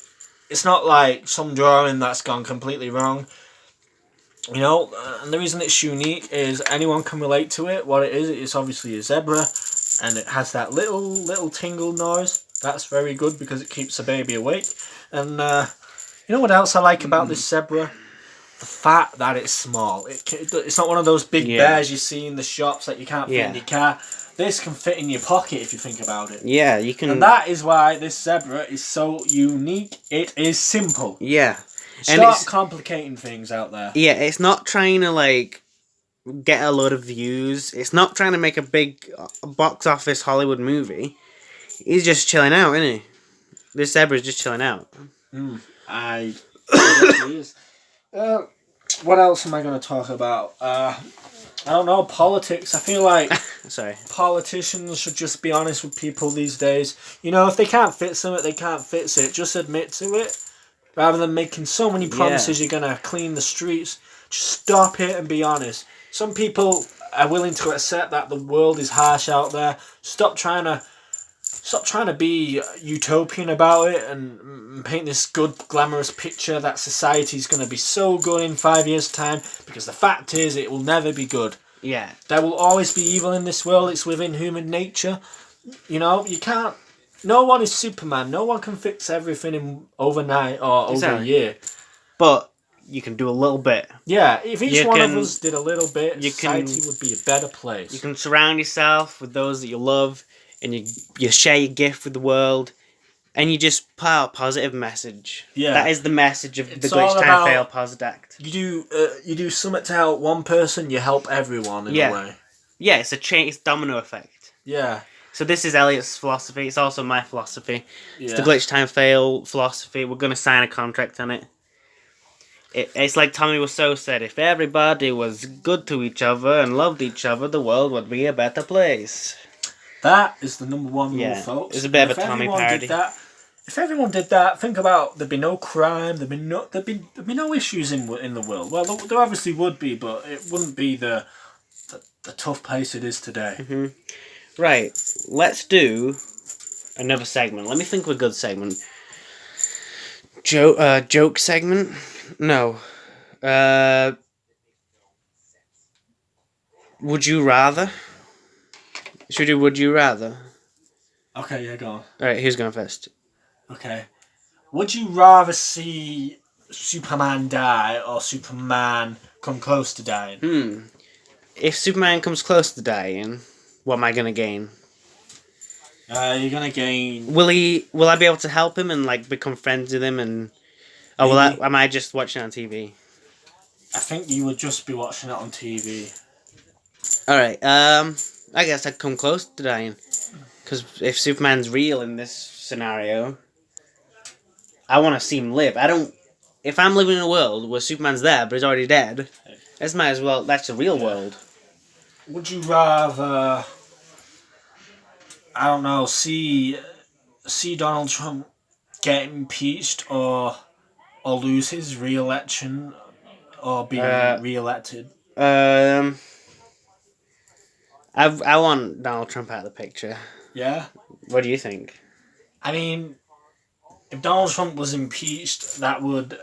It's not like some drawing that's gone completely wrong. You know, and the reason it's unique is anyone can relate to it. What it is, it's obviously a zebra, and it has that little tingle noise. That's very good because it keeps the baby awake. And you know what else I like about this zebra? The fact that it's small. It's not one of those big bears you see in the shops that you can't fit in your car. This can fit in your pocket if you think about it.
Yeah, you can...
And that is why this zebra is so unique. It is simple.
Yeah.
Stop complicating things out there.
Yeah, it's not trying to, like, get a load of views. It's not trying to make a big box office Hollywood movie. He's just chilling out, isn't he? This zebra's just chilling out.
I what else am I going to talk about? I don't know, politics. I feel like politicians should just be honest with people these days. You know, if they can't fix something, they can't fix it. Just admit to it. Rather than making so many promises you're going to clean the streets, just stop it and be honest. Some people are willing to accept that the world is harsh out there. Stop trying to be utopian about it and paint this good, glamorous picture that society's going to be so good in 5 years' time, because the fact is it will never be good.
Yeah.
There will always be evil in this world. It's within human nature. You know, you can't... No one is Superman. No one can fix everything in overnight or over a year.
But you can do a little bit.
Yeah, if each one of us did a little bit, society would be a better place.
You can surround yourself with those that you love, and you share your gift with the world, and you just put out a positive message. Yeah. That is the message of the Glitch Time Fail Podcast.
You do something to help one person, you help everyone in a way.
Yeah, it's it's domino effect.
Yeah.
So this is Elliot's philosophy. It's also my philosophy. It's the Glitch Time Fail philosophy. We're going to sign a contract on it. It's like Tommy Wiseau said, if everybody was good to each other and loved each other, the world would be a better place.
That is the number one rule, folks.
It's a bit of a Tommy parody.
If everyone did that, think about there'd be no crime, there'd be no issues in the world. Well, there obviously would be, but it wouldn't be the tough place it is today.
Mm-hmm. Right, let's do another segment. Let me think of a good segment. Joke segment? No. Would you rather? Should we do Would You Rather?
Okay, yeah, go on.
Alright, who's going first?
Okay. Would you rather see Superman die or Superman come close to dying?
If Superman comes close to dying, what am I gonna gain?
You're gonna gain.
Will I be able to help him and like become friends with him and? Oh,
Maybe.
am I just watching it on TV?
I think you would just be watching it on TV.
All right. I guess I'd come close to dying, because if Superman's real in this scenario, I want to see him live. I don't. If I'm living in a world where Superman's there but he's already dead, this might as well. That's the real world.
Would you rather? I don't know. See Donald Trump get impeached or lose his re-election or be re-elected.
I want Donald Trump out of the picture.
Yeah.
What do you think?
I mean, if Donald Trump was impeached, that wouldn't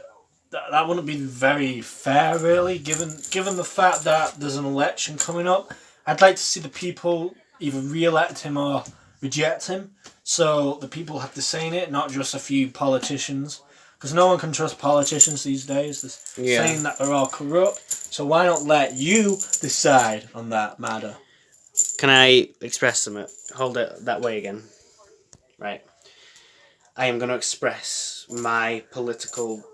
be very fair, really. Given the fact that there's an election coming up, I'd like to see the people either re-elect him or reject him. So the people have to say in it, not just a few politicians. Because no one can trust politicians these days. They're saying that they're all corrupt. So why not let you decide on that matter?
Can I express something? Hold it that way again. Right. I am going to express my political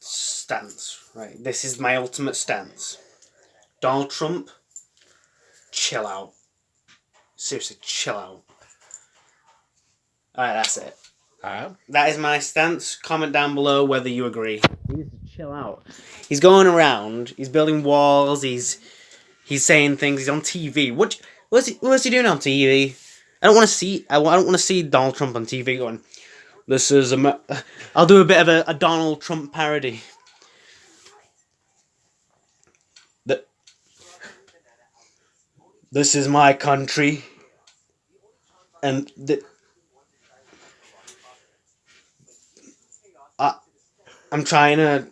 stance. Right. This is my ultimate stance. Donald Trump, chill out. Seriously, chill out. Alright, that's it. That is my stance. Comment down below whether you agree. He needs to chill out. He's going around. He's building walls. He's saying things. He's on TV. What's he doing on TV? I don't want to see. I don't want to see Donald Trump on TV going. This is I'll do a bit of a Donald Trump parody. This is my country, and I'm trying to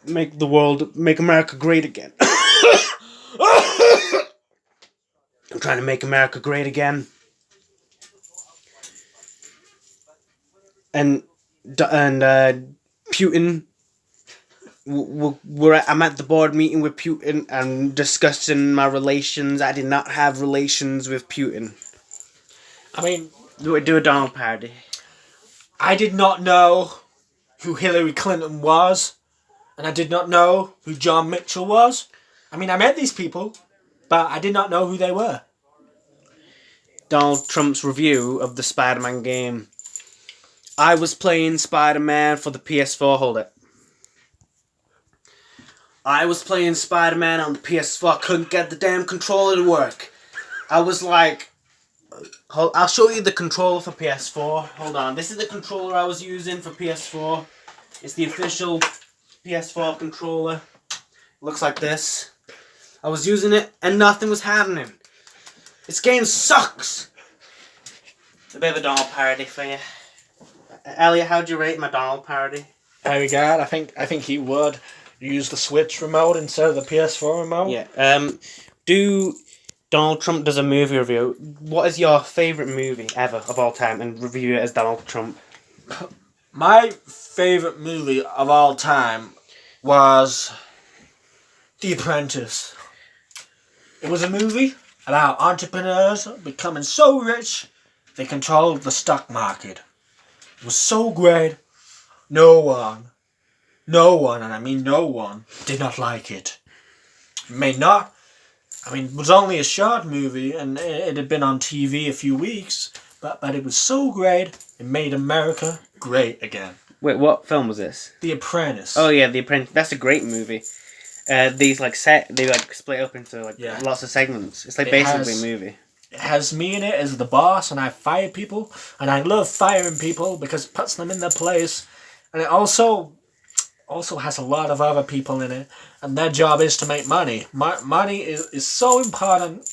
make America great again. I'm trying to make America great again. And Putin, I'm at the board meeting with Putin and discussing my relations. I did not have relations with Putin.
I mean,
Do a Donald parody.
I did not know who Hillary Clinton was, and I did not know who John Mitchell was. I mean, I met these people, but I did not know who they were.
Donald Trump's review of the Spider-Man game. I was playing Spider-Man for the PS4. Hold it. I was playing Spider-Man on the PS4. Couldn't get the damn controller to work. I was like... I'll show you the controller for PS4. Hold on. This is the controller I was using for PS4. It's the official PS4 controller. Looks like this. I was using it and nothing was happening. This game sucks. It's a bit of a Donald parody for you. Elliot, how'd you rate my Donald parody?
Very good. I think he would use the Switch remote instead of the PS4 remote.
Yeah. Donald Trump does a movie review. What is your favourite movie ever of all time, and review it as Donald Trump?
My favourite movie of all time was The Apprentice. It was a movie about entrepreneurs becoming so rich they controlled the stock market. It was so great. No one, and I mean no one, did not like it. It was only a short movie, and it had been on TV a few weeks, but it was so great, it made America great again.
Wait, what film was this?
The Apprentice.
Oh yeah, The Apprentice. That's a great movie. They split up into lots of segments. It's like basically a movie.
It has me in it as the boss, and I fire people, and I love firing people because it puts them in their place, and it also has a lot of other people in it, and their job is to make money. Money is so important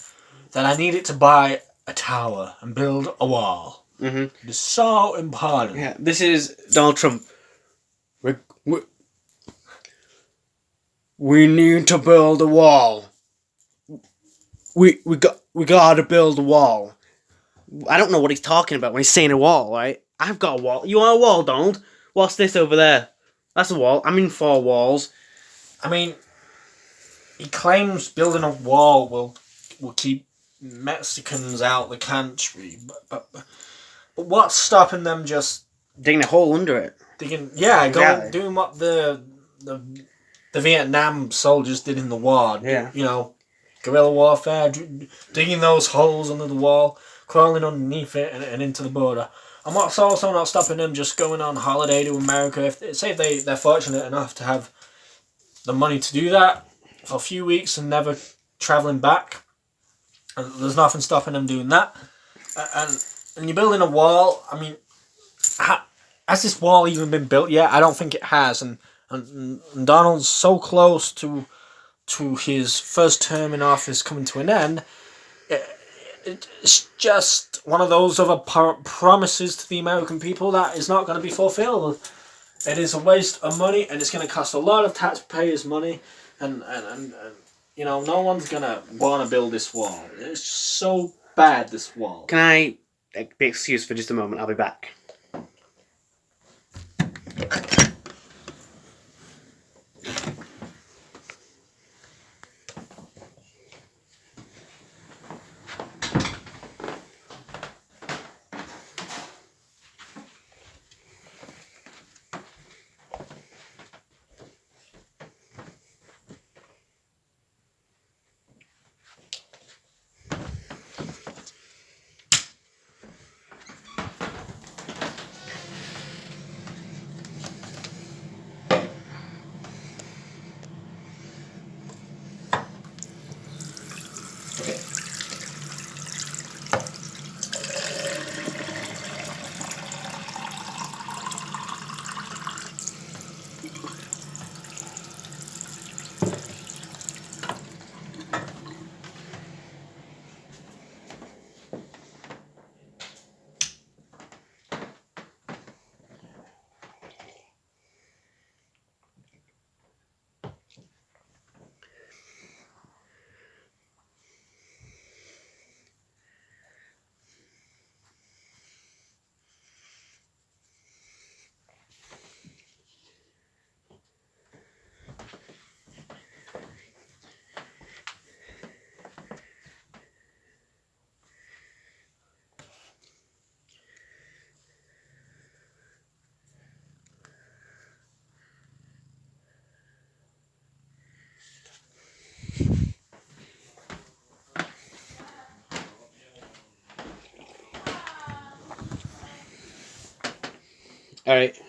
that I need it to buy a tower and build a wall.
Mm-hmm.
It is so important.
Yeah, this is Donald Trump. We need to build a wall. We got to build a wall. I don't know what he's talking about when he's saying a wall, right? I've got a wall. You want a wall, Donald? What's this over there? That's a wall. I'm in 4 walls.
I mean, he claims building a wall will keep Mexicans out the country, but what's stopping them just
Digging a hole under it.
doing
Exactly.
what the Vietnam soldiers did in the war?
Yeah.
You know, guerrilla warfare, digging those holes under the wall, crawling underneath it and into the border. And what's also not stopping them just going on holiday to America, if they're fortunate enough to have the money to do that for a few weeks and never travelling back. And there's nothing stopping them doing that. And you're building a wall. I mean, has this wall even been built yet? I don't think it has. And Donald's so close to his first term in office coming to an end. It's just one of those other promises to the American people that is not going to be fulfilled. It is a waste of money, and it's going to cost a lot of taxpayers' money, and you know, no one's going to want to build this wall. It's so bad, this wall.
Can I be excused for just a moment? I'll be back. All right,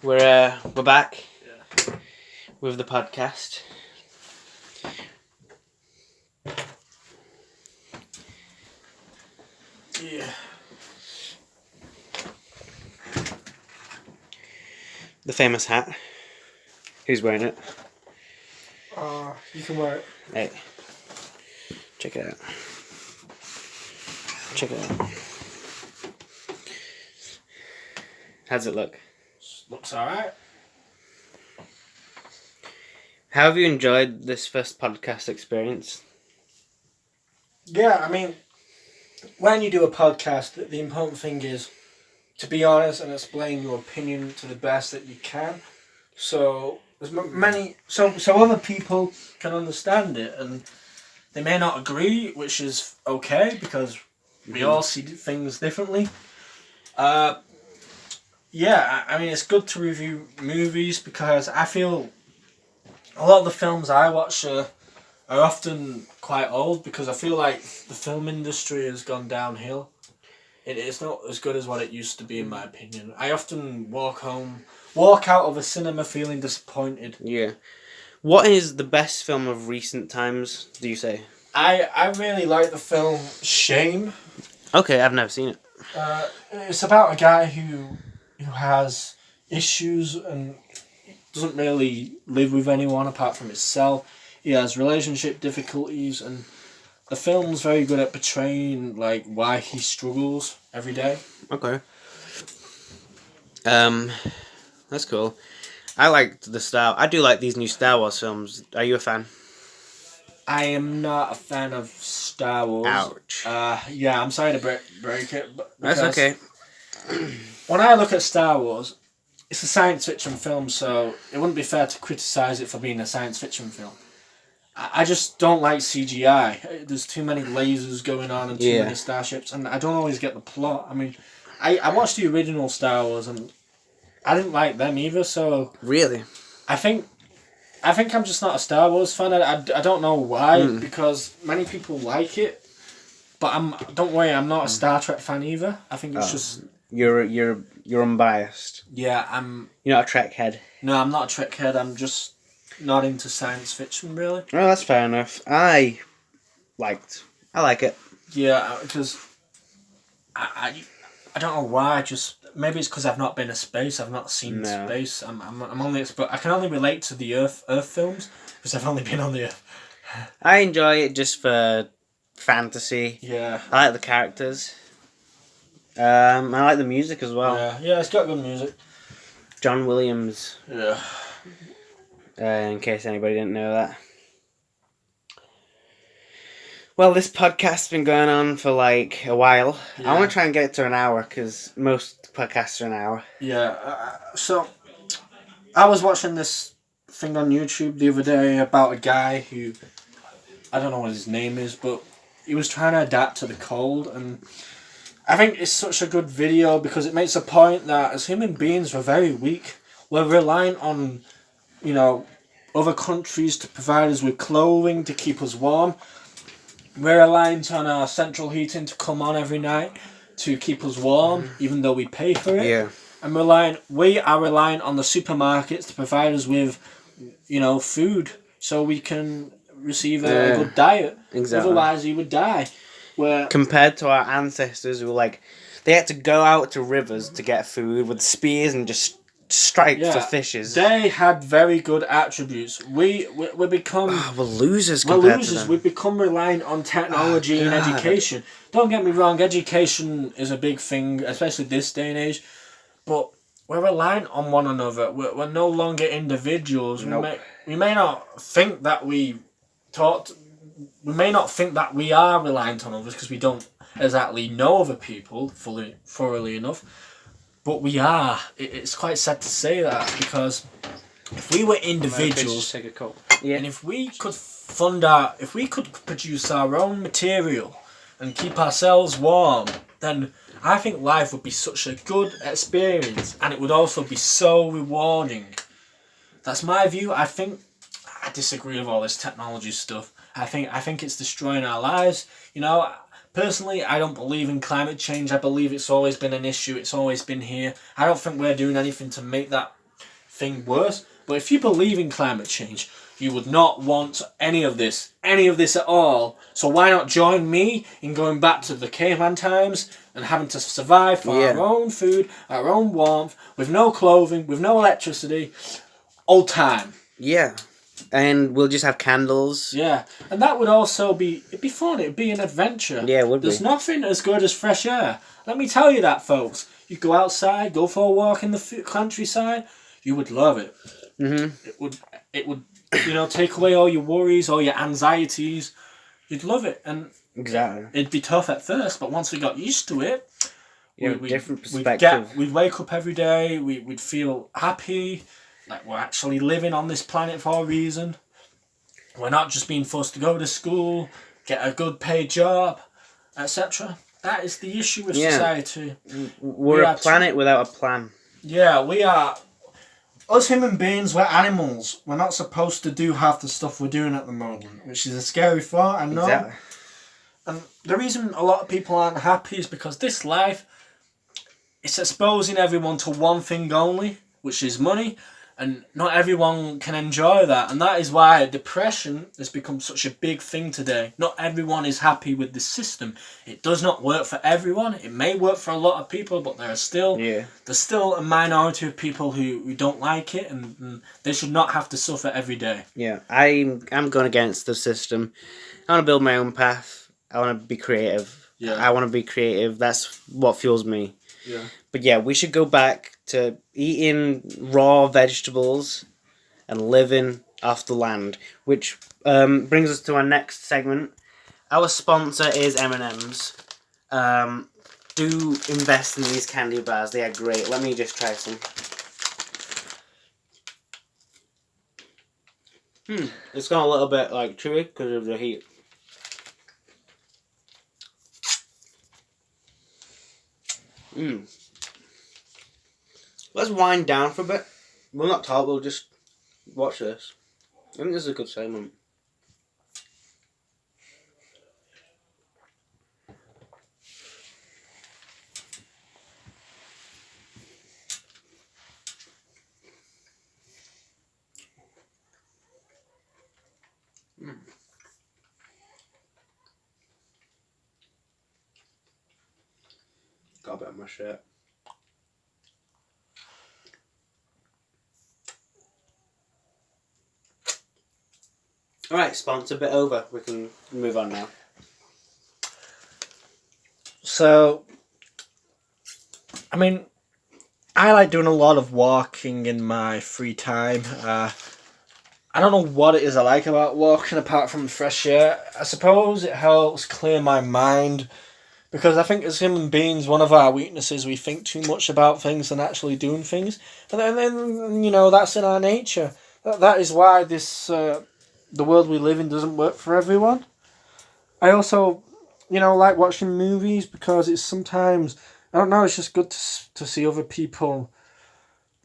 we're back with the podcast.
Yeah.
The famous hat. Who's wearing it?
You can wear it.
Hey, check it out. Check it out. How's it look?
Looks alright.
How have you enjoyed this first podcast experience?
Yeah, I mean, when you do a podcast, the important thing is to be honest and explain your opinion to the best that you can. So there's so other people can understand it, and they may not agree, which is okay because we all see things differently. Yeah, I mean, it's good to review movies because I feel a lot of the films I watch are often quite old because I feel like the film industry has gone downhill. It's not as good as what it used to be, in my opinion. I often walk out of a cinema feeling disappointed.
Yeah. What is the best film of recent times, do you say?
I really like the film Shame.
Okay, I've never seen it.
It's about a guy who has issues and doesn't really live with anyone apart from himself. He has relationship difficulties, and the film's very good at portraying like why he struggles every day.
Okay. That's cool. I liked I do like these new Star Wars films. Are you a fan?
I am not a fan of Star Wars.
Ouch.
Yeah, I'm sorry to break it. But
That's okay.
when I look at Star Wars, it's a science fiction film, so it wouldn't be fair to criticise it for being a science fiction film. I just don't like CGI. There's too many lasers going on and too many starships, and I don't always get the plot. I mean, I watched the original Star Wars, and I didn't like them either, so...
Really?
I think I'm just not a Star Wars fan. I don't know why, because many people like it, but don't worry, I'm not a Star Trek fan either. I think it's just...
You're unbiased.
Yeah,
You're not a Trek head.
No, I'm not a Trek head, I'm just not into science fiction, really.
Well, that's fair enough. I like it.
Yeah, because I don't know why. Maybe it's because I've not been to space. I've not seen space. I'm only, but I can only relate to the Earth films because I've only been on the Earth.
I enjoy it just for fantasy.
Yeah.
I like the characters. I like the music as well.
Yeah, it's got good music.
John Williams.
Yeah.
In case anybody didn't know that. Well, this podcast's been going on for like a while.
Yeah.
I want to try and get it to an hour because most podcasts are an hour.
Yeah. So, I was watching this thing on YouTube the other day about a guy who, I don't know what his name is, but he was trying to adapt to the cold, and I think it's such a good video because it makes a point that as human beings we're very weak. We're reliant on, other countries to provide us with clothing to keep us warm. We're reliant on our central heating to come on every night to keep us warm, even though we pay for it.
Yeah.
And we are reliant on the supermarkets to provide us with, food so we can receive a good diet.
Exactly.
Otherwise, you would die.
Compared to our ancestors who were they had to go out to rivers to get food with spears and just strike for fishes.
They had very good attributes. We become...
we're losers compared to them.
We become reliant on technology and education. Don't get me wrong, education is a big thing, especially this day and age. But we're reliant on one another. We're no longer individuals.
Nope.
We may not think that we may not think that we are reliant on others because we don't exactly know other people thoroughly enough. But we are. It's quite sad to say that because if we were individuals,
Take a cup.
and if we could produce our own material and keep ourselves warm, then I think life would be such a good experience, and it would also be so rewarding. That's my view. I disagree with all this technology stuff. I think it's destroying our lives. Personally, I don't believe in climate change. I believe it's always been an issue. It's always been here. I don't think we're doing anything to make that thing worse. But if you believe in climate change, you would not want any of this at all. So why not join me in going back to the caveman times and having to survive for our own food, our own warmth, with no clothing, with no electricity, old time.
Yeah. And we'll just have candles.
Yeah, and that would also it'd be fun, it'd be an adventure.
Yeah, it would
There's nothing as good as fresh air. Let me tell you that, folks. You go outside, go for a walk in the countryside, you would love it. Mm-hmm. It would take away all your worries, all your anxieties. You'd love it, and
exactly.
It'd be tough at first, but once we got used to it,
different perspective.
We'd wake up every day, we'd feel happy. Like we're actually living on this planet for a reason. We're not just being forced to go to school, get a good paid job, etc. That is the issue with society.
We're a planet without a plan.
Yeah, we are. Us human beings, we're animals. We're not supposed to do half the stuff we're doing at the moment, which is a scary thought, I know.
Exactly.
And the reason a lot of people aren't happy is because this life, it's exposing everyone to one thing only, which is money. And not everyone can enjoy that. And that is why depression has become such a big thing today. Not everyone is happy with the system. It does not work for everyone. It may work for a lot of people, but there's still a minority of people who don't like it, and they should not have to suffer every day.
Yeah, I'm going against the system. I want to build my own path. I want to be creative.
Yeah.
I want to be creative. That's what fuels me.
Yeah.
But yeah, we should go back to eating raw vegetables and living off the land, which brings us to our next segment. Our sponsor is M&M's. do invest in these candy bars. They are great. Let me just try some. It's gone a little bit like chewy because of the heat. Let's wind down for a bit. We'll not talk, we'll just watch this. I think this is a good segment. Got a bit on my shirt. Alright, sponsor bit over. We can move on now.
So, I mean, I like doing a lot of walking in my free time. I don't know what it is I like about walking apart from fresh air. I suppose it helps clear my mind. Because I think as human beings, one of our weaknesses, we think too much about things than actually doing things. And then you know, that's in our nature. That is why this the world we live in doesn't work for everyone. I also, you know, like watching movies because it's sometimes, I don't know, it's just good to see other people,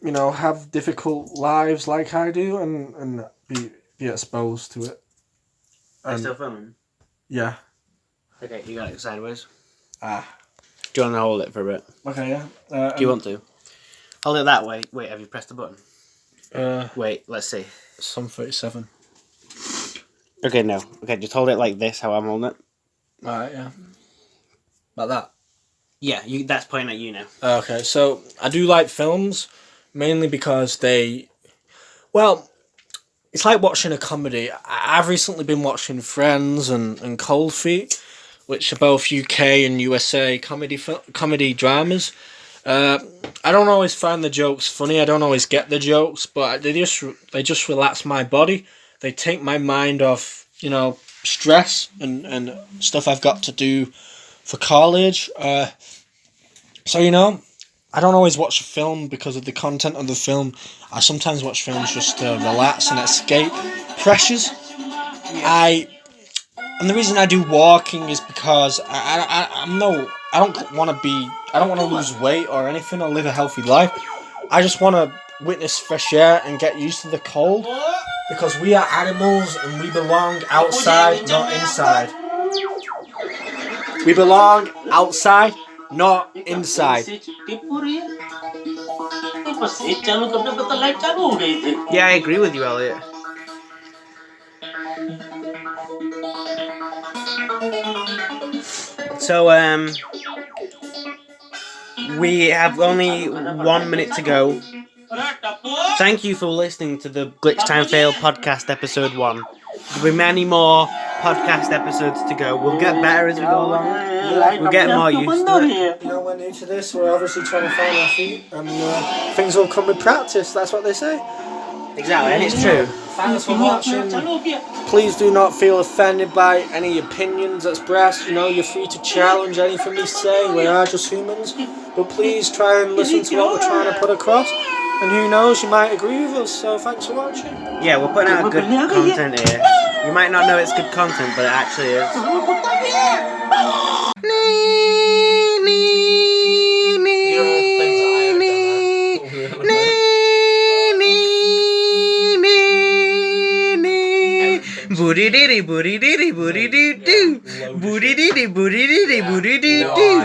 you know, have difficult lives like I do and be exposed to it.
Are you still filming?
Yeah.
Okay, you got it sideways.
Do
you want to hold it for a bit?
Okay, yeah.
Do you want to? Hold it that way. Wait, have you pressed the button? Wait, let's see.
Some 37.
Okay, no. Okay, just hold it like this, how I'm holding it.
Alright, yeah. Like that?
Yeah, that's pointing at you now.
Okay, so I do like films, mainly because they... Well, it's like watching a comedy. I've recently been watching Friends and Cold Feet, which are both UK and USA comedy dramas. I don't always find the jokes funny. I don't always get the jokes, but they just relax my body. They take my mind off, you know, stress and stuff I've got to do for college. So, you know, I don't always watch a film because of the content of the film. I sometimes watch films just to relax and escape pressures. And the reason I do walking is because I don't want to lose weight or anything or live a healthy life. I just want to witness fresh air and get used to the cold. Because we are animals and we belong outside, not inside. We belong outside, not inside.
Yeah, I agree with you, Elliot. So, we have only 1 minute to go. Thank you for listening to the Glitch Time Fail podcast episode 1. There'll be many more podcast episodes to go. We'll get better as we go along. We'll get more used to it.
You know, we're new to this. We're obviously trying to find our feet, and things will come with practice. That's what they say.
Exactly, and it's true.
Thanks for watching. Please do not feel offended by any opinions expressed. You know, you're free to challenge anything we say. We are just humans. But please try and listen to what we're trying to put across. And who knows, you might agree with us. So thanks for watching.
Yeah, we're putting out good content here. You might not know it's good content, but it actually is. Booty diddy booty diddy booty doo doo. Booty diddy booty diddy booty doo doo.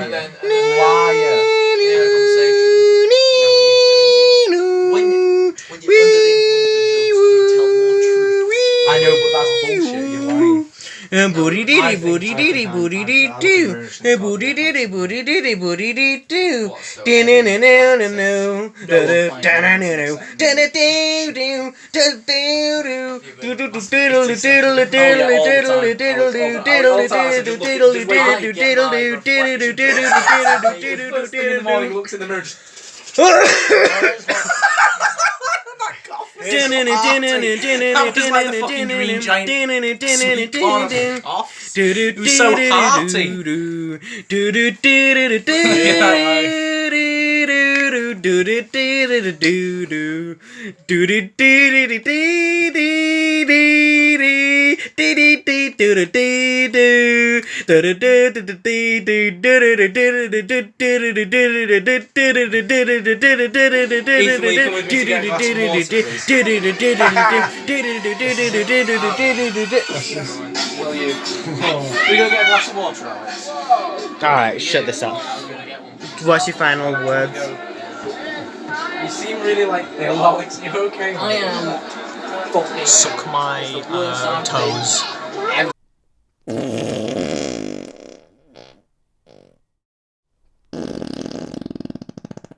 I know, but that's bullshit. You're lying.
Booty diddy booty diddy booty doo doo. Booty diddy booty diddy booty doo doo.
Looks in the mirror.
That was like the fucking green giant sweet corn off. It was so hearty. Will you? We go get a glass of water, Alex.
Alright, shut this off. What's your final words?
You seem really like ill, Alex. You okay?
I am. Suck my toes.